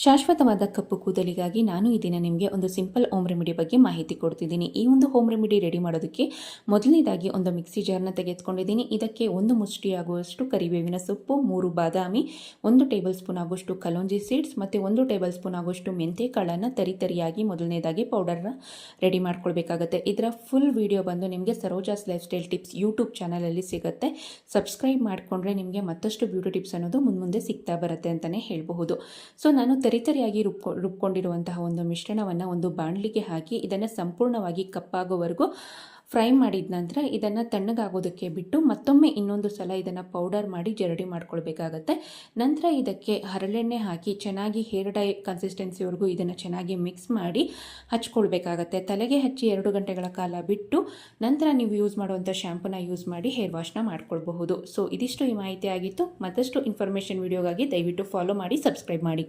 ಶಾಶ್ವತವಾದ ಕಪ್ಪು ಕೂದಲಿಗಾಗಿ ನಾನು ಈ ದಿನ ನಿಮಗೆ ಒಂದು ಸಿಂಪಲ್ ಹೋಮ್ ರೆಮಿಡಿ ಬಗ್ಗೆ ಮಾಹಿತಿ ಕೊಡ್ತಿದ್ದೀನಿ. ಈ ಒಂದು ಹೋಮ್ ರೆಮಿಡಿ ರೆಡಿ ಮಾಡೋದಕ್ಕೆ ಮೊದಲನೇದಾಗಿ ಒಂದು ಮಿಕ್ಸಿ ಜಾರ್ನ ತೆಗೆದುಕೊಂಡಿದ್ದೀನಿ. ಇದಕ್ಕೆ ಒಂದು ಮುಷ್ಟಿಯಾಗುವಷ್ಟು ಕರಿಬೇವಿನ ಸೊಪ್ಪು, 3 ಬಾದಾಮಿ, 1 ಟೇಬಲ್ ಸ್ಪೂನ್ ಆಗುವಷ್ಟು ಕಲೋಂಜಿ ಸೀಡ್ಸ್ ಮತ್ತು 1 ಟೇಬಲ್ ಸ್ಪೂನ್ ಆಗುವಷ್ಟು ಮೆಂತೆ ಕಾಳನ್ನು ತರಿಯಾಗಿ ಮೊದಲನೇದಾಗಿ ಪೌಡರ್ನ ರೆಡಿ ಮಾಡ್ಕೊಳ್ಬೇಕಾಗತ್ತೆ. ಇದರ ಫುಲ್ ವಿಡಿಯೋ ಬಂದು ನಿಮಗೆ Saroja's life style tips YouTube ಚಾನಲಲ್ಲಿ ಸಿಗುತ್ತೆ. ಸಬ್ಸ್ಕ್ರೈಬ್ ಮಾಡಿಕೊಂಡ್ರೆ ನಿಮಗೆ ಮತ್ತಷ್ಟು ಬ್ಯೂಟಿ ಟಿಪ್ಸ್ ಅನ್ನೋದು ಮುಂದೆ ಸಿಗ್ತಾ ಬರುತ್ತೆ ಅಂತಲೇ ಹೇಳಬಹುದು. ಸೊ ನಾನು ತರಿಯಾಗಿ ರುಬ್ಕೊಂಡಿರುವಂತಹ ಒಂದು ಮಿಶ್ರಣವನ್ನು ಒಂದು ಬಾಣಲಿಗೆ ಹಾಕಿ ಇದನ್ನು ಸಂಪೂರ್ಣವಾಗಿ ಕಪ್ಪಾಗೋವರೆಗೂ ಫ್ರೈ ಮಾಡಿದ ನಂತರ ಇದನ್ನು ತಣ್ಣಗಾಗೋದಕ್ಕೆ ಬಿಟ್ಟು ಮತ್ತೊಮ್ಮೆ ಇನ್ನೊಂದು ಸಲ ಇದನ್ನು ಪೌಡರ್ ಮಾಡಿ ಜರಡಿ ಮಾಡ್ಕೊಳ್ಬೇಕಾಗತ್ತೆ. ನಂತರ ಇದಕ್ಕೆ ಹರಳೆಣ್ಣೆ ಹಾಕಿ ಚೆನ್ನಾಗಿ ಹೇರ್ ಡೈ ಕನ್ಸಿಸ್ಟೆನ್ಸಿವರೆಗೂ ಇದನ್ನು ಚೆನ್ನಾಗಿ ಮಿಕ್ಸ್ ಮಾಡಿ ಹಚ್ಕೊಳ್ಬೇಕಾಗತ್ತೆ. ತಲೆಗೆ ಹಚ್ಚಿ 2 ಗಂಟೆಗಳ ಕಾಲ ಬಿಟ್ಟು ನಂತರ ನೀವು ಯೂಸ್ ಮಾಡುವಂಥ ಶ್ಯಾಂಪೂನ ಯೂಸ್ ಮಾಡಿ ಹೇರ್ ವಾಶ್ನ ಮಾಡ್ಕೊಳ್ಬಹುದು. ಸೊ ಇದಿಷ್ಟು ಈ ಮಾಹಿತಿ ಆಗಿತ್ತು. ಮತ್ತಷ್ಟು ಇನ್ಫಾರ್ಮೇಷನ್ ವಿಡಿಯೋಗಾಗಿ ದಯವಿಟ್ಟು ಫಾಲೋ ಮಾಡಿ, ಸಬ್ಸ್ಕ್ರೈಬ್ ಮಾಡಿ.